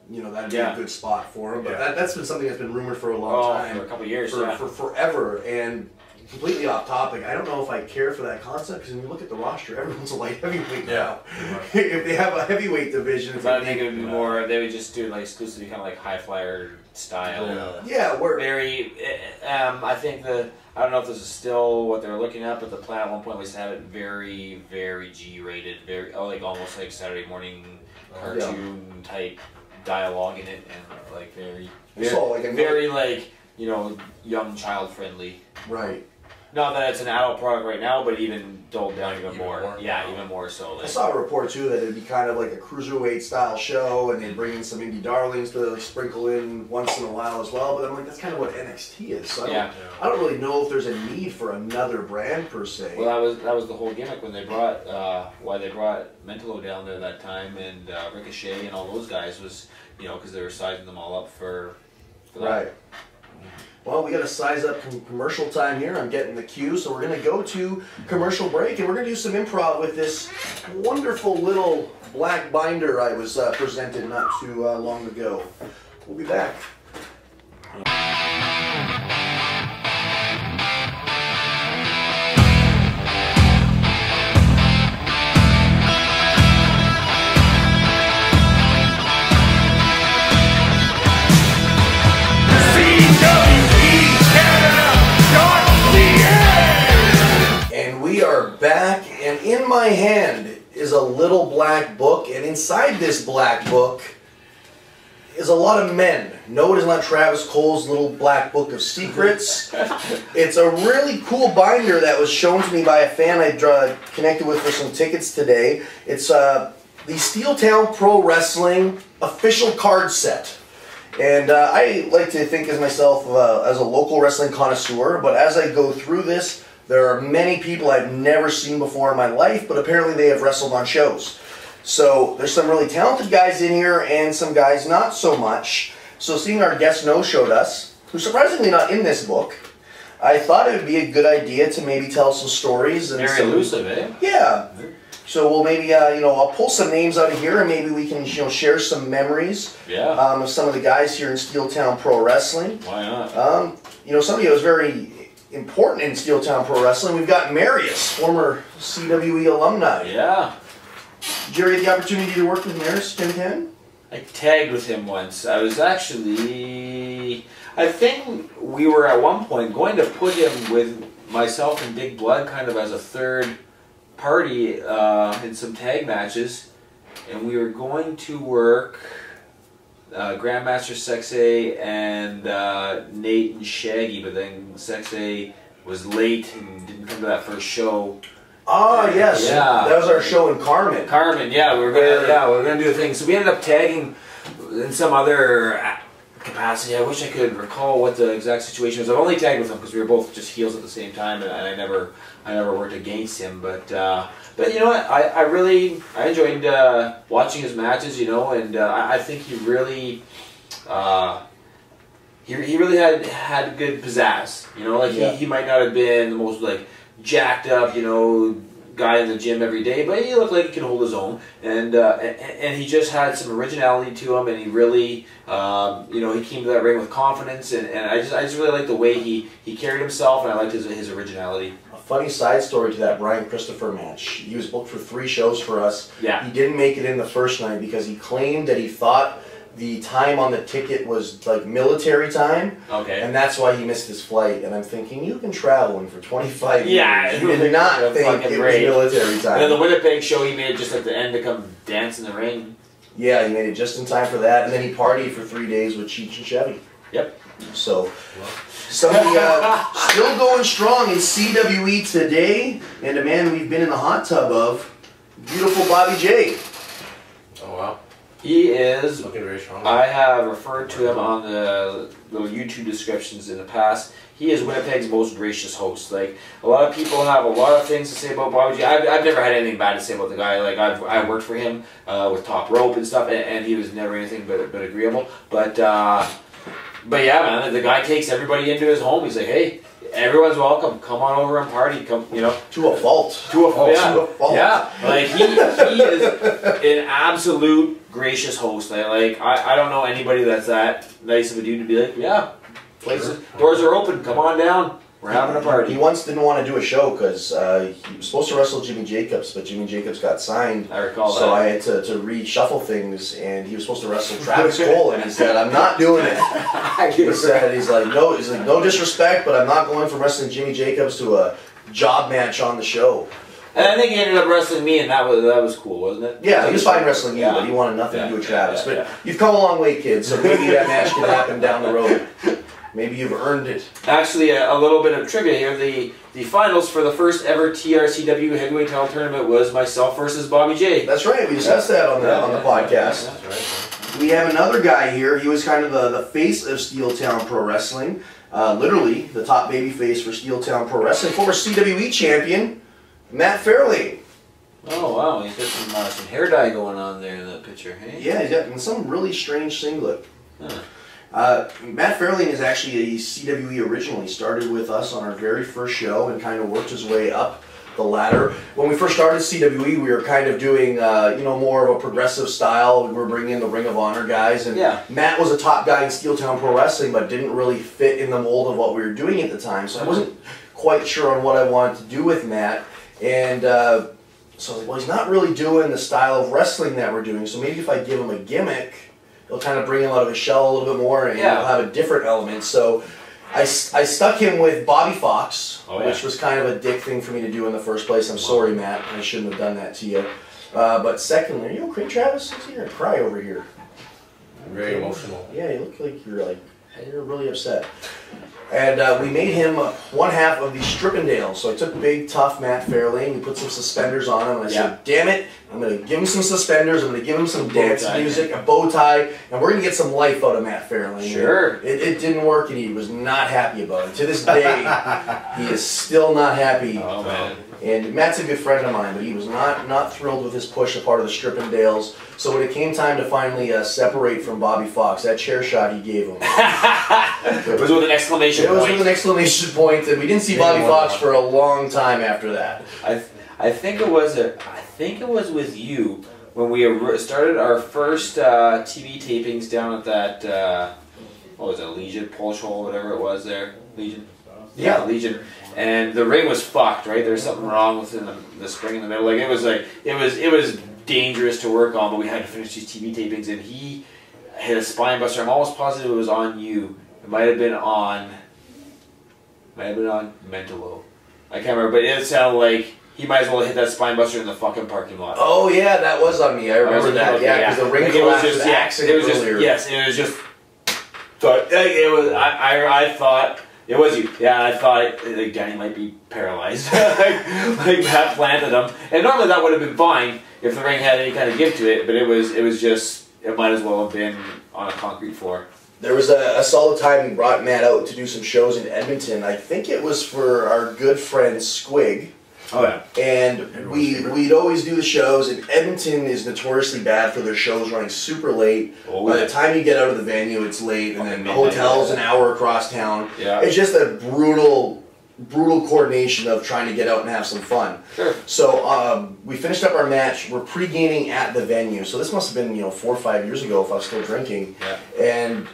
Speaker 1: You know, that'd be a good spot for him. But that's been something that's been rumored for a long time.
Speaker 3: For a couple of years,
Speaker 1: for forever. And completely off topic, I don't know if I care for that concept, because when you look at the roster, everyone's a light heavyweight now. If they have a heavyweight division...
Speaker 3: But I think it would be more, they would just do like exclusively kind of like high flyer style.
Speaker 1: Yeah,
Speaker 3: very, I think I don't know if this is still what they're looking at, but the plan at one point was to have it very, very G-rated, very, like almost like Saturday morning cartoon type dialogue in it, and like very, you know, young child friendly.
Speaker 1: Right.
Speaker 3: Not that it's an adult product right now, but even dulled down even more. Yeah, even more so.
Speaker 1: I saw a report too that it'd be kind of like a cruiserweight style show, and they'd bring in some indie darlings to like, sprinkle in once in a while as well. But I'm like, that's kind of what NXT is. So I don't really know if there's a need for another brand per se.
Speaker 3: Well, that was the whole gimmick when they brought why they brought Mentolo down there that time, and Ricochet and all those guys was because they were sizing them all up for that.
Speaker 1: Right. Well, we got to size up commercial time here. I'm getting the cue, so we're going to go to commercial break, and we're going to do some improv with this wonderful little black binder I was presented not too long ago. We'll be back. We are back, and in my hand is a little black book, and inside this black book is a lot of men. No, it is not Travis Cole's little black book of secrets. It's a really cool binder that was shown to me by a fan I connected with for some tickets today. It's the Steeltown Pro Wrestling official card set. And I like to think of myself as a local wrestling connoisseur, but as I go through this, there are many people I've never seen before in my life, but apparently they have wrestled on shows. So there's some really talented guys in here and some guys not so much. So seeing our guest No showed us, who's surprisingly not in this book, I thought it would be a good idea to maybe tell some stories. And
Speaker 3: very elusive, eh?
Speaker 1: Yeah. So we'll maybe, I'll pull some names out of here and maybe we can, share some memories of some of the guys here in Steeltown Pro Wrestling.
Speaker 3: Why not?
Speaker 1: Somebody who was very important in Steeltown Pro Wrestling. We've got Marius, former CWE alumni.
Speaker 3: Yeah.
Speaker 1: Did you ever get the opportunity to work with Marius, Tim?
Speaker 3: I tagged with him once. I was actually, I think we were at one point going to put him with myself and Big Blood kind of as a third party in some tag matches, and we were going to work Grandmaster Sexay and Nate and Shaggy, but then Sexay was late and didn't come to that first show.
Speaker 1: Ah, yes.
Speaker 3: Yeah.
Speaker 1: That was our show in Carmen.
Speaker 3: Carmen, yeah, we were gonna do a thing. So we ended up tagging in some other capacity. I wish I could recall what the exact situation was. I've only tagged with him because we were both just heels at the same time, and I never worked against him. But you know what? I enjoyed watching his matches. And I think he really had good pizzazz. He might not have been the most jacked up guy in the gym every day, but he looked like he could hold his own, and he just had some originality to him, and he really he came to that ring with confidence, and I just really liked the way he carried himself, and I liked his originality.
Speaker 1: A funny side story to that Brian Christopher match. He was booked for 3 shows for us.
Speaker 3: Yeah.
Speaker 1: He didn't make it in the first night because he claimed that he thought the time on the ticket was like military time.
Speaker 3: Okay.
Speaker 1: And that's why he missed his flight. And I'm thinking, you've been traveling for 25 years.
Speaker 3: Yeah.
Speaker 1: You did not think it was military time.
Speaker 3: And then the Winnipeg show, he made it just at the end to come dance in the ring.
Speaker 1: Yeah, he made it just in time for that. And then he partied for 3 days with Cheech and Chevy.
Speaker 3: Yep.
Speaker 1: So, somebody still going strong in CWE today. And a man we've been in the hot tub of, beautiful Bobby J.
Speaker 2: Oh, wow.
Speaker 3: He is
Speaker 2: looking very strong.
Speaker 3: I have referred to him on the little YouTube descriptions in the past. He is Winnipeg's most gracious host. Like, a lot of people have a lot of things to say about Bobby J. I've never had anything bad to say about the guy. Like, I worked for him with Top Rope and stuff, and he was never anything but agreeable. But yeah, man, the guy takes everybody into his home. He's like, hey, everyone's welcome. Come on over and party. Come,
Speaker 1: To a fault.
Speaker 3: To a fault.
Speaker 1: Yeah.
Speaker 3: Like, he is an absolute gracious host. I don't know anybody that's that nice of a dude to be like, yeah, doors are open. Come on down. We're having a party.
Speaker 1: He once didn't want to do a show because he was supposed to wrestle Jimmy Jacobs, but Jimmy Jacobs got signed.
Speaker 3: I recall that.
Speaker 1: So I had to reshuffle things, and he was supposed to wrestle Travis Cole, and he said, I'm not doing it. He's like, no disrespect, but I'm not going from wrestling Jimmy Jacobs to a job match on the show.
Speaker 3: And I think he ended up wrestling me, and that was cool, wasn't it?
Speaker 1: Yeah, he was fine wrestling you, but he wanted nothing to do with Travis. But you've come a long way, kid, so maybe that match can happen down the road. Maybe you've earned it.
Speaker 3: Actually, a little bit of trivia here. The finals for the first ever TRCW heavyweight title tournament was myself versus Bobby J.
Speaker 1: That's right. We discussed that on the podcast.
Speaker 2: That's right.
Speaker 1: We have another guy here. He was kind of the face of Steeltown Pro Wrestling. Literally the top baby face for Steeltown Pro Wrestling. Former CWE champion, Matt Fairlane.
Speaker 4: Oh wow, he's got some hair dye going on there in that picture, hey?
Speaker 1: Yeah, he's got some really strange singlet.
Speaker 4: Huh.
Speaker 1: Matt Fairlane is actually a CWE original. He started with us on our very first show and kind of worked his way up the ladder. When we first started CWE, we were kind of doing, more of a progressive style. We were bringing in the Ring of Honor guys, and Matt was a top guy in Steeltown Pro Wrestling, but didn't really fit in the mold of what we were doing at the time. So I wasn't quite sure on what I wanted to do with Matt, and so I was like, well, he's not really doing the style of wrestling that we're doing, so maybe if I give him a gimmick, it'll kind of bring him out of his shell a little bit more, and he'll have a different element. So I stuck him with Bobby Fox, which was kind of a dick thing for me to do in the first place. I'm sorry, Matt. I shouldn't have done that to you. But secondly, are you okay, Travis? You're going to cry over here.
Speaker 2: Very emotional.
Speaker 1: Yeah, you look like you're really upset. And we made him one half of the Strippendales. So I took big, tough Matt Fairlane, we put some suspenders on him, and I said, damn it, I'm going to give him some suspenders, I'm going to give him some dance music, a bow tie, and we're going to get some life out of Matt Fairlane.
Speaker 3: Sure.
Speaker 1: It didn't work, and he was not happy about it. To this day, he is still not happy.
Speaker 3: Oh, man.
Speaker 1: And Matt's a good friend of mine, but he was not thrilled with his push a part of the Strippendales. So when it came time to finally separate from Bobby Fox, that chair shot he gave him.
Speaker 3: It was with an exclamation point.
Speaker 1: It was with an exclamation point, and we didn't see Bobby Fox for a long time after that.
Speaker 4: I think it was with you when we started our first TV tapings down at that what was it, Legion, Polish Hole, whatever it was there, Legion. Yeah, Legion. And the ring was fucked, right? There was something wrong with the spring in the middle. It was dangerous to work on, but we had to finish these TV tapings, and he hit a spine buster. I'm almost positive it was on you. It might have been on Mentalo. I can't remember, but it sounded like he might as well hit that spine buster in the fucking parking lot.
Speaker 1: Oh yeah, that was on me. I remember that. Yeah, because the ring collapsed with the accident earlier.
Speaker 3: Yes, it was just. It was. I thought. It was you. Yeah, I thought Danny might be paralyzed. like that planted him. And normally that would have been fine if the ring had any kind of give to it, but it was just, it might as well have been on a concrete floor.
Speaker 1: There was a solid time we brought Matt out to do some shows in Edmonton. I think it was for our good friend Squig.
Speaker 2: Oh yeah.
Speaker 1: And we'd always do the shows, and Edmonton is notoriously bad for their shows running super late. By the time you get out of the venue, it's late, and then the hotel's an hour across town.
Speaker 3: Yeah.
Speaker 1: It's just a brutal coordination of trying to get out and have some fun.
Speaker 3: Sure.
Speaker 1: So we finished up our match. We're pre-gaming at the venue. So this must have been 4 or 5 years ago if I was still drinking.
Speaker 3: Yeah.
Speaker 1: And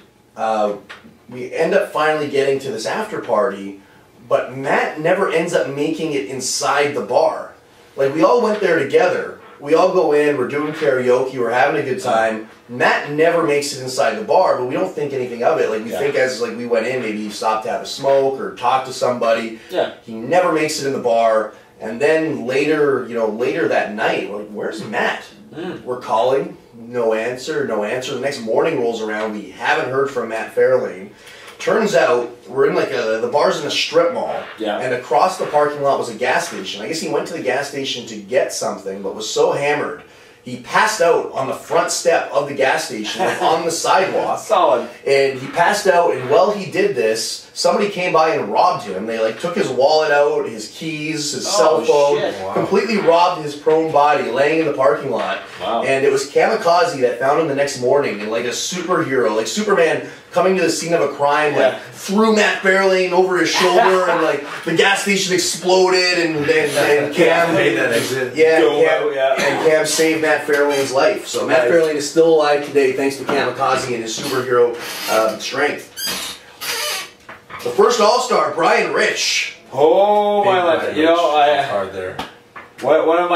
Speaker 1: we end up finally getting to this after party. But Matt never ends up making it inside the bar. Like, we all went there together. We all go in, we're doing karaoke, we're having a good time. Matt never makes it inside the bar, but we don't think anything of it. Like, we think as we went in, maybe he stopped to have a smoke or talk to somebody.
Speaker 3: Yeah.
Speaker 1: He never makes it in the bar. And then later that night, we're like, where's Matt? We're calling, no answer. The next morning rolls around, we haven't heard from Matt Fairlane. Turns out, we're in the bar's in a strip mall, and across the parking lot was a gas station. I guess he went to the gas station to get something, but was so hammered, he passed out on the front step of the gas station, on the sidewalk.
Speaker 3: Solid.
Speaker 1: And he passed out, and while he did this, somebody came by and robbed him. They took his wallet out, his keys, his cell phone, completely robbed his prone body, laying in the parking lot.
Speaker 3: Wow.
Speaker 1: And it was Kamikaze that found him the next morning, and like a superhero, like Superman coming to the scene of a crime, threw Matt Fairlane over his shoulder, and the gas station exploded, and Cam made that exit. And Cam saved Matt Fairlane's life. So Matt Fairlane is still alive today thanks to Kamikaze and his superhero strength. The first All-Star, Brian Rich.
Speaker 3: Oh my life!
Speaker 2: Hard there.
Speaker 3: One of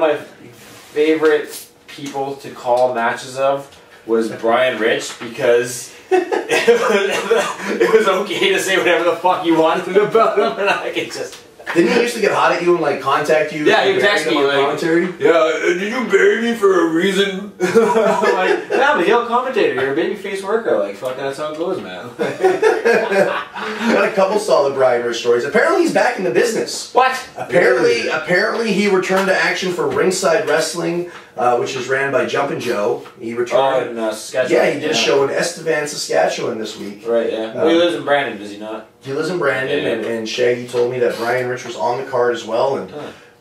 Speaker 3: my favorite people to call matches of was Brian Rich, because it was okay to say whatever the fuck you wanted about him, and I could just
Speaker 1: Didn't he used to get hot at you and like contact you?
Speaker 3: Yeah, he would text me
Speaker 1: on
Speaker 3: like,
Speaker 1: commentary.
Speaker 3: yeah, did you bury me for a reason? I'm like, yeah, but you're a commentator. You're a babyface worker. Like, fuck, that's how it goes, man.
Speaker 1: Got a couple solid Bryan Rich stories. Apparently, he's back in the business.
Speaker 3: What?
Speaker 1: Apparently, he returned to action for Ringside Wrestling, which is ran by Jumpin' Joe. He returned.
Speaker 3: Oh, in Saskatchewan.
Speaker 1: Yeah, he did a show in Estevan, Saskatchewan this week.
Speaker 3: Right, yeah. Well, he lives in Brandon, does he not?
Speaker 1: He lives in Brandon, and Shaggy told me that Bryan Rich was on the card as well, and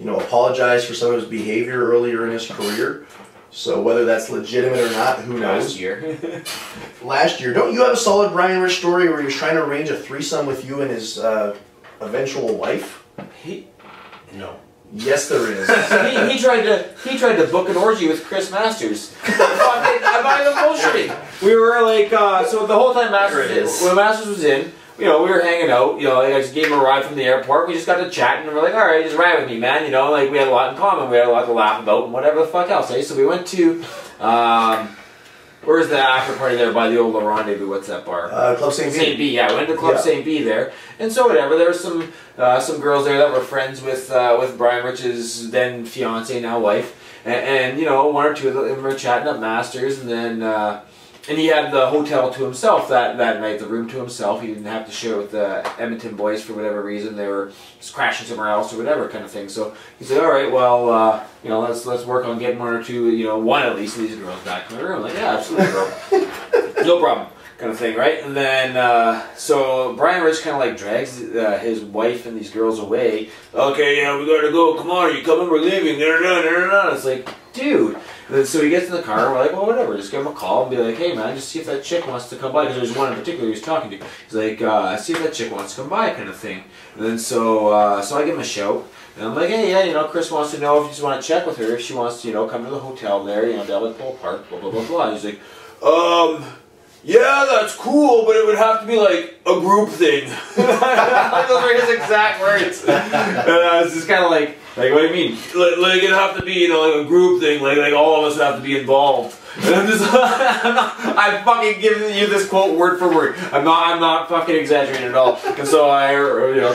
Speaker 1: apologized for some of his behavior earlier in his career. So whether that's legitimate or not, who knows?
Speaker 3: Last year.
Speaker 1: Last year. Don't you have a solid Bryan Rich story where he was trying to arrange a threesome with you and his eventual wife?
Speaker 2: No.
Speaker 1: Yes, there is.
Speaker 3: he tried to book an orgy with Chris Masters. I'm not even bullshitting. We were like, so the whole time when Masters was in, we were hanging out, like I just gave him a ride from the airport, we just got to chatting, and we're like, alright, just ride with me, man, like we had a lot in common, we had a lot to laugh about, and whatever the fuck else, eh? So we went to, where's the after party there by the old Rendezvous, what's that bar?
Speaker 1: Club St. B.
Speaker 3: St. B, yeah, we went to Club St. B there, and so whatever, there were some girls there that were friends with Bryan Rich's then fiance, now wife, and one or two of them were chatting up Masters, and then, and he had the hotel to himself that night, the room to himself. He didn't have to share it with the Edmonton boys for whatever reason. They were just crashing somewhere else or whatever kind of thing. So he said, all right, well, let's work on getting one or two, one at least of these girls back in the room. Like, yeah, absolutely, bro. No problem. Kind of thing, right? And then, so Bryan Rich kind of like drags his wife and these girls away. Okay, yeah, we gotta go. Come on, are you coming? We're leaving. It's like, dude. And then, so he gets in the car, and we're like, well, whatever, just give him a call and be like, hey, man, just see if that chick wants to come by, because there's one in particular he was talking to. He's like, see if that chick wants to come by, kind of thing. And then, so I give him a shout, and I'm like, hey, yeah, Chris wants to know if you just want to check with her, if she wants to, come to the hotel there, down at Pole Park, blah, blah, blah, blah. And he's like, yeah, that's cool, but it would have to be like a group thing. Those are his exact words. And it's just kind of like, what do you mean? Like it'd have to be, like a group thing. Like all of us would have to be involved. And I'm just, I'm fucking giving you this quote word for word. I'm not fucking exaggerating at all. And so I,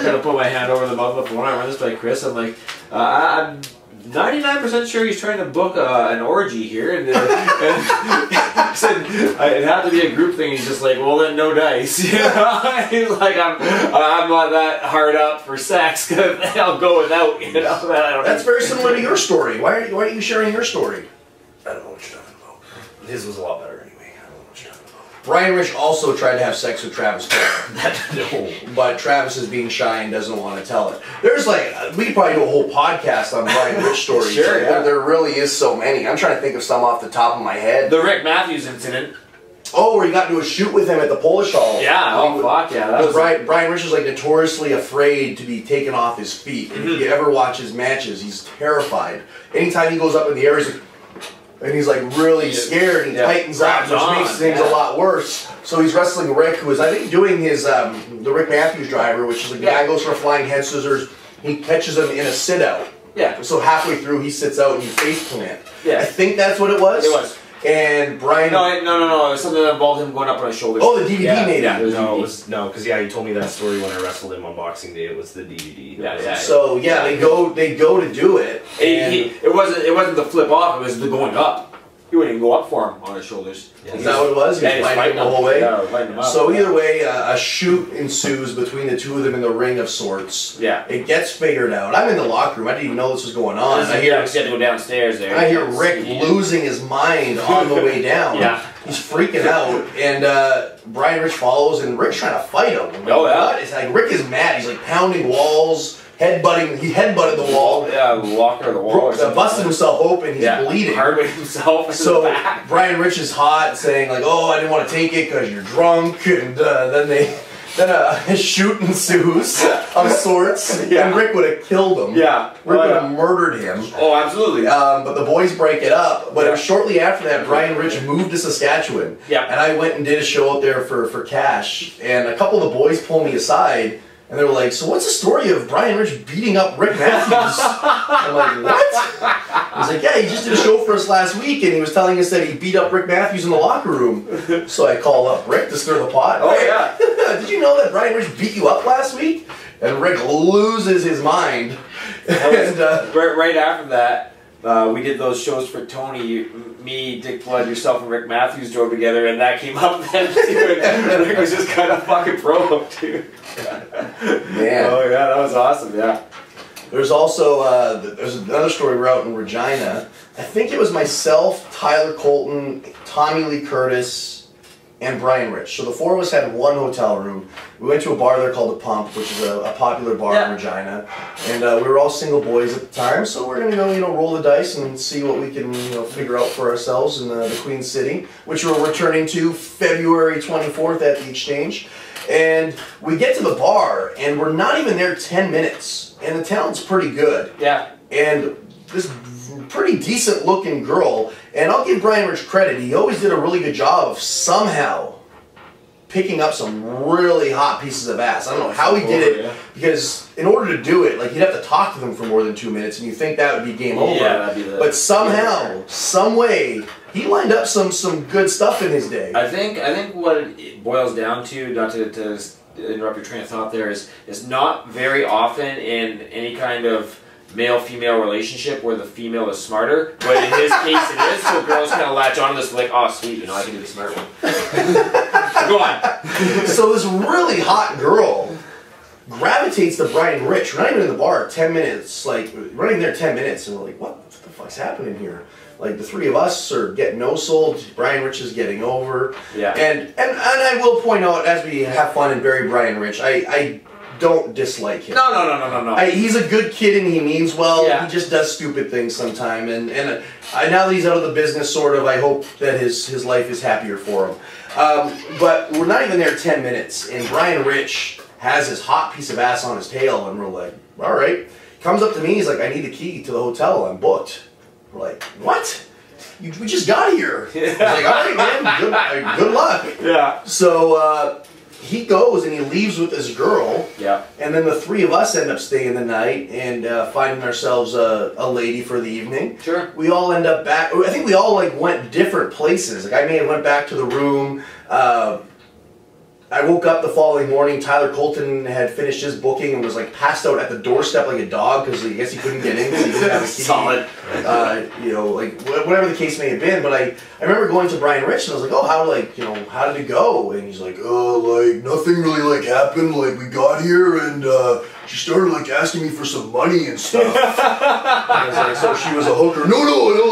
Speaker 3: kind of put my hand over the mouth of the phone. I run this by Chris. I'm like, I'm 99% sure he's trying to book an orgy here, and he said it had to be a group thing. He's just like, well, then no dice. He's like, I'm not that hard up for sex. I'll go without.
Speaker 1: That's very similar to your story. Why are you sharing your story?
Speaker 2: I don't know what you're talking about. His was a lot better anyway. I don't know what you're talking about.
Speaker 1: Bryan Rich also tried to have sex with Travis Cole. But Travis is being shy and doesn't want to tell it. There's we could probably do a whole podcast on Bryan Rich stories.
Speaker 3: Sure, yeah.
Speaker 1: There really is so many. I'm trying to think of some off the top of my head.
Speaker 3: The Rick Matthews incident.
Speaker 1: Oh, where you got into a shoot with him at the Polish Hall.
Speaker 3: Yeah, fuck yeah.
Speaker 1: That was Bryan Rich is notoriously afraid to be taken off his feet. If you ever watch his matches, he's terrified. Anytime he goes up in the air, he's really scared and tightens up, which makes things a lot worse. So he's wrestling Rick, who is, I think, doing his, the Rick Matthews driver, which is the guy goes for a flying head scissors. He catches him in a sit-out.
Speaker 3: Yeah.
Speaker 1: So halfway through, he sits out and you face plant.
Speaker 3: Yeah.
Speaker 1: I think that's what it was.
Speaker 3: It was.
Speaker 1: And Bryan...
Speaker 3: No, it was something that involved him going up on his shoulders.
Speaker 1: Oh, the DVD made it.
Speaker 5: Yeah, because he told me that story when I wrestled him on Boxing Day. It was the DVD.
Speaker 3: Yeah.
Speaker 1: So they go to do it.
Speaker 3: It wasn't the flip off. It was the going up. He wouldn't even go up for him on his shoulders.
Speaker 1: Yeah. Is that what it was? He was fighting him the whole way?
Speaker 3: Yeah, fighting him up.
Speaker 1: So either way, a shoot ensues between the two of them in the ring of sorts.
Speaker 3: Yeah.
Speaker 1: It gets figured out. I'm in the locker room. I didn't even know this was going on.
Speaker 3: I hear him had to go downstairs there.
Speaker 1: I hear Rick losing his mind on the way down.
Speaker 3: Yeah.
Speaker 1: He's freaking out, and Bryan Rich follows, and Rick's trying to fight him. It's like Rick is mad. He's pounding walls. He headbutted the wall.
Speaker 3: Yeah, the locker of the wall.
Speaker 1: Busted himself open. He's bleeding.
Speaker 3: Hardway himself.
Speaker 1: So Bryan Rich is hot, saying I didn't want to take it because you're drunk, and then a shoot ensues of sorts, and Rick would have killed him.
Speaker 3: Yeah,
Speaker 1: Rick would have murdered him.
Speaker 3: Oh, absolutely.
Speaker 1: But the boys break it up. But it was shortly after that, Bryan Rich moved to Saskatchewan. Yeah. And I went and did a show out there for cash, and a couple of the boys pulled me aside. And they were like, so what's the story of Bryan Rich beating up Rick Matthews? I'm like, what? He's like, yeah, he just did a show for us last week, and he was telling us that he beat up Rick Matthews in the locker room. So I call up Rick to stir the pot.
Speaker 3: Oh, yeah.
Speaker 1: Did you know that Bryan Rich beat you up last week? and Rick loses his mind. And,
Speaker 4: right after that, we did those shows for Tony. Me, Dick Flood, yourself, and Rick Matthews drove together, and that came up then too. And Rick was just kind of fucking provoked too.
Speaker 1: Man.
Speaker 4: Oh yeah, that was awesome. Yeah.
Speaker 1: There's also there's another story we're out in Regina. I think it was myself, Tyler Colton, Tommy Lee Curtis, and Brian Rich. So the four of us had one hotel room. We went to a bar there called The Pump, which is a popular bar in Regina. And we were all single boys at the time, so we're gonna go, roll the dice and see what we can, figure out for ourselves in the Queen City, which we're returning to February 24th at the Exchange. And we get to the bar, and we're not even there 10 minutes, and the town's pretty good.
Speaker 4: Yeah.
Speaker 1: And this pretty decent looking girl, and I'll give Brian Rich credit, he always did a really good job of somehow picking up some really hot pieces of ass. I don't know how he did it, because in order to do it, like, you'd have to talk to them for more than 2 minutes, and you think that would be game over.
Speaker 4: Yeah, that'd be
Speaker 1: but somehow, some way, he lined up some good stuff in his day.
Speaker 4: I think what it boils down to, not to interrupt your train of thought there, is not very often in any kind of male-female relationship where the female is smarter, but in his case it is, so girls kind of latch on to this like, oh sweet, I can be the smart one. Go on.
Speaker 1: So this really hot girl gravitates to Brian Rich. We're not even in the bar 10 minutes, like, running there 10 minutes, and we're like, what the fuck's happening here? Like, the three of us are getting no-sold, Brian Rich is getting over.
Speaker 4: Yeah.
Speaker 1: And I will point out, as we have fun and bury Brian Rich, I don't dislike him.
Speaker 4: No.
Speaker 1: He's a good kid and he means well.
Speaker 4: Yeah.
Speaker 1: He just does stupid things sometime. And now that he's out of the business, sort of, I hope that his life is happier for him. But we're not even there 10 minutes, and Brian Rich has this hot piece of ass on his tail, and we're like, all right. Comes up to me, he's like, I need the key to the hotel, I'm booked. We're like, what? We just got here. He's like, all right, man, good luck.
Speaker 4: Yeah.
Speaker 1: So he goes and he leaves with this girl.
Speaker 4: Yeah.
Speaker 1: And then the three of us end up staying the night and finding ourselves a lady for the evening.
Speaker 4: Sure.
Speaker 1: We all end up back. I think we all went different places. Like, I may have went back to the room. I woke up the following morning. Tyler Colton had finished his booking and was like passed out at the doorstep like a dog because I guess he couldn't get in because he didn't have a key.
Speaker 4: Solid.
Speaker 1: Like whatever the case may have been. But I remember going to Brian Rich and I was like, oh, how did it go? And he's like, oh, like nothing really happened. Like, we got here and she started asking me for some money and stuff. I was like, so she was a hooker? No,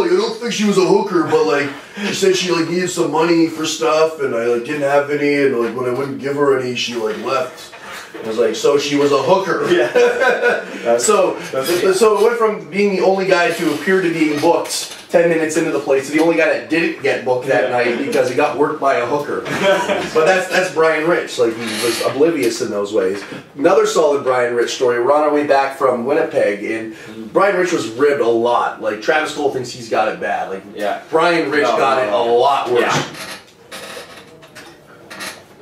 Speaker 1: I don't think she was a hooker, but she said she needed some money for stuff, and I didn't have any, and when I wouldn't give her any, she left. I was like, so she was a hooker. Yeah. So it went from being the only guy to appear to being booked 10 minutes into the place to the only guy that didn't get booked that night because he got worked by a hooker. But that's Brian Rich. He was oblivious in those ways. Another solid Brian Rich story. We're on our way back from Winnipeg, and Brian Rich was ribbed a lot. Travis Cole thinks he's got it bad. Brian Rich got it a lot worse.
Speaker 4: Yeah.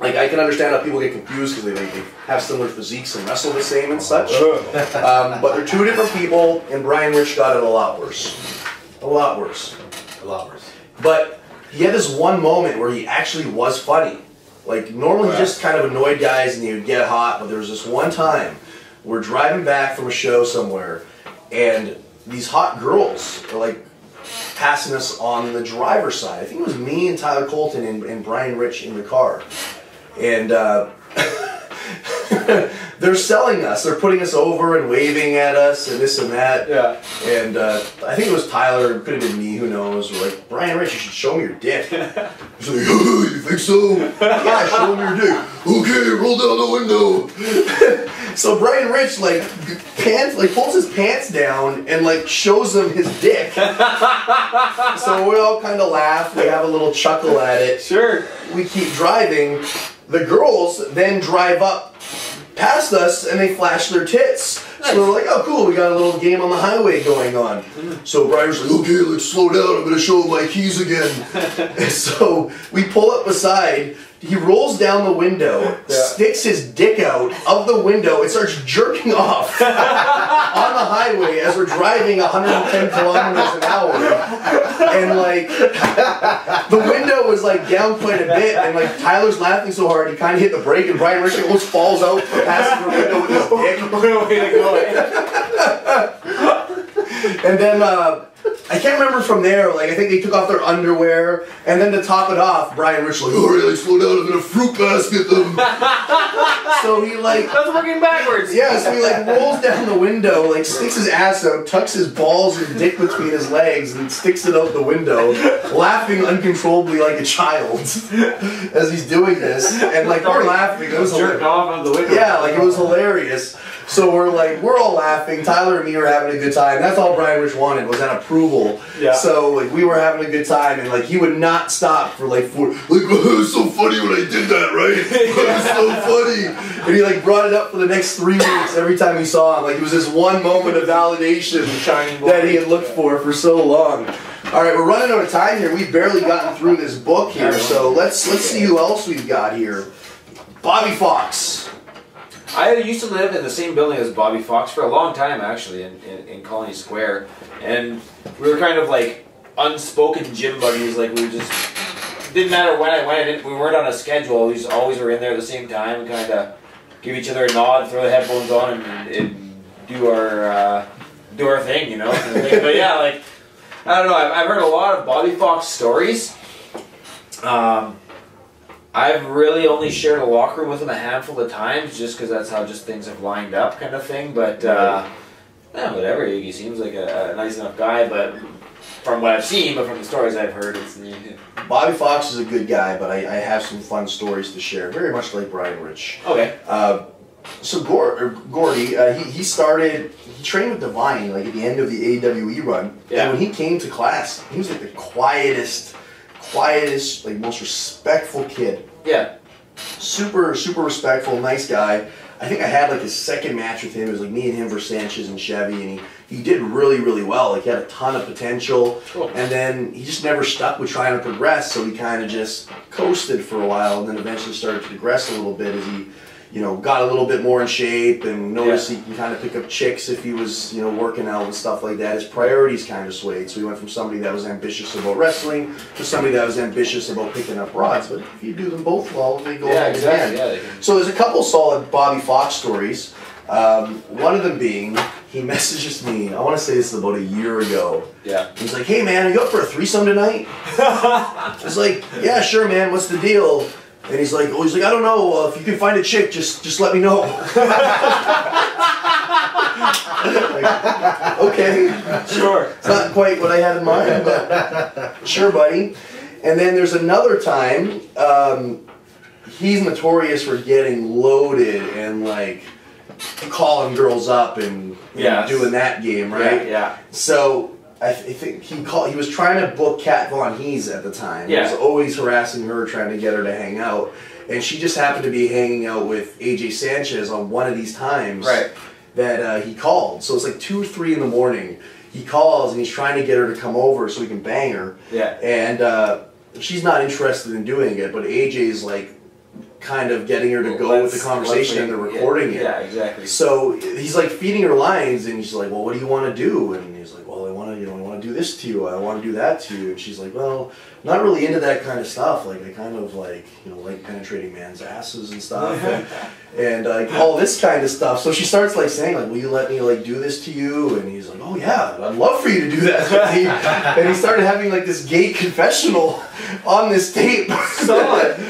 Speaker 1: I can understand how people get confused because they have similar physiques and wrestle the same and such. But they're two different people, and Brian Rich got it a lot worse. A lot worse. But he had this one moment where he actually was funny. Normally he just kind of annoyed guys and he would get hot, but there was this one time we're driving back from a show somewhere, and these hot girls are passing us on the driver's side. I think it was me and Tyler Colton and Brian Rich in the car. And they're selling us. They're putting us over and waving at us and this and that. Yeah. And I think it was Tyler. It could have been me. Who knows? We're like, Brian Rich, you should show me your dick. He's like, oh, you think so? Yeah, show him your dick. Okay, roll down the window. So Brian Rich pulls his pants down and shows them his dick. So we all kind of laugh. We have a little chuckle at it.
Speaker 4: Sure.
Speaker 1: We keep driving. The girls then drive up past us and they flash their tits. Nice. So we're like, oh cool, we got a little game on the highway going on. So Brian's like, okay, let's slow down, I'm going to show him my keys again. And so we pull up beside, He rolls down the window, sticks his dick out of the window, and starts jerking off on the highway as we're driving 110 kilometers an hour. And like, the window was like down quite a bit, and like Tyler's laughing so hard he kind of hit the brake, and Bryan Richard almost falls out the passenger window with his dick.
Speaker 3: Way to go.
Speaker 1: And then I can't remember from there. Like I think they took off their underwear, and then to top it off, Bryan Rich like, "Oh, really? Slow down! I'm in a fruit basket." So he like
Speaker 3: That's working backwards.
Speaker 1: yeah. So he like rolls down the window, like sticks his ass out, tucks his balls and dick between his legs, and sticks it out the window, laughing uncontrollably like a child as he's doing this. And like we're laughing. It was
Speaker 3: jerked off on the window.
Speaker 1: yeah, like it was hilarious. So we're all laughing. Tyler and me were having a good time. That's all Bryan Rich wanted was that approval.
Speaker 3: Yeah.
Speaker 1: So like we were having a good time, and like he would not stop for like it was so funny when I did that, right? It was so funny. And he like brought it up for the next 3 weeks every time he saw him. Like it was this one moment of validation that he had looked for so long. All right, we're running out of time here. We've barely gotten through this book here, so let's see who else we've got here. Bobby Fox.
Speaker 4: I used to live in the same building as Bobby Fox for a long time, actually, in Colony Square, and we were kind of like unspoken gym buddies. Like we just didn't matter when I didn't. We weren't on a schedule. We just always were in there at the same time, kind of give each other a nod, throw the headphones on, and do our thing, you know. But yeah, like I don't know. I've heard a lot of Bobby Fox stories. I've really only shared a locker room with him a handful of times, just because that's how just things have lined up, kind of thing. But whatever. He seems like a nice enough guy. But from what I've seen, but from the stories I've heard, it's
Speaker 1: Bobby Fox is a good guy, but I have some fun stories to share. Very much like Bryan Rich.
Speaker 4: okay.
Speaker 1: So Gordy, he trained with Divine like at the end of the AWE run.
Speaker 4: Yeah.
Speaker 1: And when he came to class, he was like the quietest, like most respectful kid.
Speaker 4: Yeah.
Speaker 1: Super respectful, nice guy. I think I had like his second match with him. It was like me and him versus Sanchez and Chevy, and he did really well. Like he had a ton of potential,
Speaker 4: cool.
Speaker 1: And then he just never stuck with trying to progress. So he kind of just coasted for a while, and then eventually started to progress a little bit as he, you know, got a little bit more in shape and noticed he can kind of pick up chicks if he was, you know, working out and stuff like that. His priorities kind of swayed. So he went from somebody that was ambitious about wrestling to somebody that was ambitious about picking up rods. But if you do them both well, they go hand in hand.
Speaker 4: Yeah,
Speaker 1: So there's a couple solid Bobby Fox stories. One of them being, he messages me, I want to say this is about a year ago.
Speaker 4: Yeah.
Speaker 1: He's like, "Hey man, are you up for a threesome tonight?" I was like, "Yeah, sure man, what's the deal?" And he's like, I don't know. If you can find a chick, just let me know. Like, okay,
Speaker 3: Sure.
Speaker 1: it's not quite what I had in mind, but sure, buddy. And then there's another time. He's notorious for getting loaded and like calling girls up and doing that game, right?
Speaker 4: Yeah.
Speaker 1: So I think he was trying to book Kat Von Hees at the time.
Speaker 4: Yeah.
Speaker 1: He was always harassing her, trying to get her to hang out. And she just happened to be hanging out with AJ Sanchez on one of these times that he called. So it's like 2 or 3 in the morning. He calls and he's trying to get her to come over so he can bang her.
Speaker 4: Yeah.
Speaker 1: And she's not interested in doing it, but AJ's like kind of getting her to go with the conversation and they're recording it.
Speaker 4: Yeah, exactly.
Speaker 1: So he's like feeding her lines and he's like, "Well, what do you want to do?" And he's like, "Well, I want to do this to you. I want to do that to you." And she's like, "Well, not really into that kind of stuff. Like I kind of like, like penetrating man's asses and stuff and like all this kind of stuff." So she starts like saying like, "Will you let me like do this to you?" And he's like, "Oh yeah, I'd love for you to do that." And he started having like this gay confessional on this tape,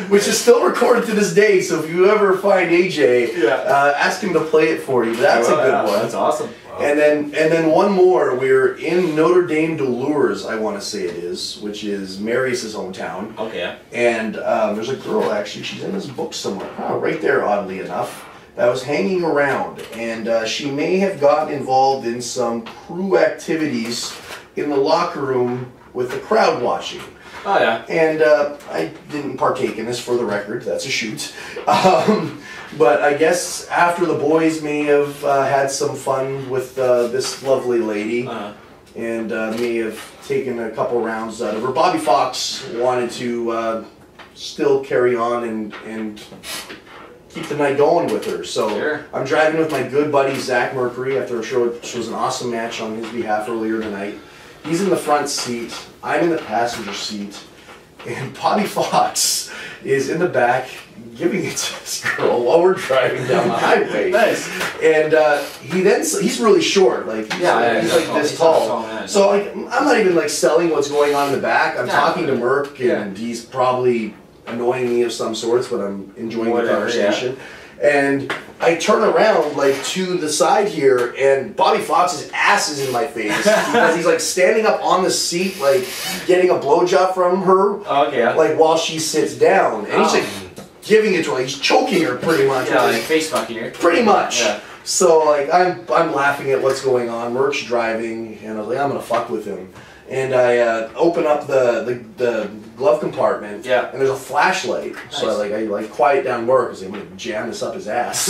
Speaker 1: which is still recorded to this day. So if you ever find AJ, ask him to play it for you. That's a good one.
Speaker 4: That's awesome.
Speaker 1: Wow. And then one more. We're in Notre Dame de Lourdes, I want to say it is, which is Marius' hometown.
Speaker 4: Okay.
Speaker 1: And there's a girl actually. She's in this book somewhere. Right there, oddly enough. That was hanging around, and she may have gotten involved in some crew activities in the locker room with the crowd watching.
Speaker 4: Oh yeah.
Speaker 1: And I didn't partake in this, for the record. That's a shoot. But I guess after the boys may have had some fun with this lovely lady, and may have taken a couple rounds out of her. Bobby Fox wanted to still carry on and keep the night going with her. So
Speaker 4: Sure.
Speaker 1: I'm driving with my good buddy Zach Mercury after a show, which was an awesome match on his behalf earlier tonight. He's in the front seat. I'm in the passenger seat. And Bobby Fox is in the back giving it to this girl while we're driving down the highway.
Speaker 4: Nice.
Speaker 1: And he's really short. Like, he's like this tall. So like, I'm not even like selling what's going on in the back. I'm talking to Merc, and he's probably annoying me of some sorts, but I'm enjoying the conversation. And I turn around like to the side here, and Bobby Fox's ass is in my face because he's like standing up on the seat, like getting a blowjob from her, like while she sits down, and he's like giving it to her, like he's choking her pretty much.
Speaker 4: Yeah, like face fucking her.
Speaker 1: Pretty much.
Speaker 4: Yeah.
Speaker 1: So like I'm laughing at what's going on. Merc's driving, and I was like, I'm gonna fuck with him. And I open up the glove compartment, and there's a flashlight. Nice. So I quiet down Merc because I'm gonna jam this up his ass.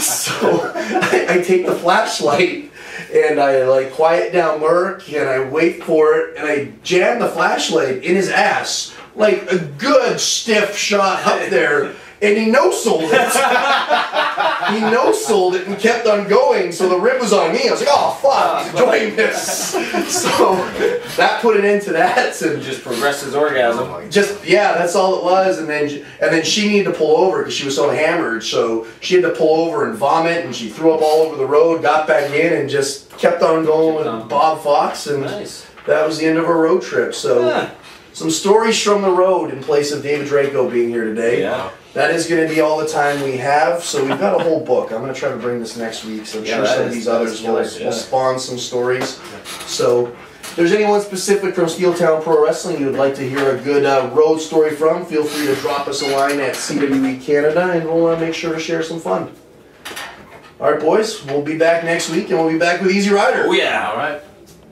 Speaker 1: So I take the flashlight and I like quiet down Merc and I wait for it and I jam the flashlight in his ass like a good stiff shot up there. And he no-sold it. He no-sold it and kept on going, so the rib was on me. I was like, oh, fuck, he's enjoying this. So that put an end to that. And
Speaker 4: just progressed his orgasm.
Speaker 1: That's all it was. And then she needed to pull over because she was so hammered. So she had to pull over and vomit, and she threw up all over the road, got back in, and just kept on going with Bob Fox. And that was the end of our road trip. So some stories from the road in place of David Draco being here today.
Speaker 4: Yeah.
Speaker 1: That is going to be all the time we have, so we've got a whole book. I'm going to try to bring this next week, so I'm sure some of these others will spawn some stories. So if there's anyone specific from Steeltown Pro Wrestling you would like to hear a good road story from, feel free to drop us a line at CWE Canada, and we'll make sure to share some fun. All right, boys, we'll be back next week, and we'll be back with Easy Rider.
Speaker 4: Oh, yeah. All right.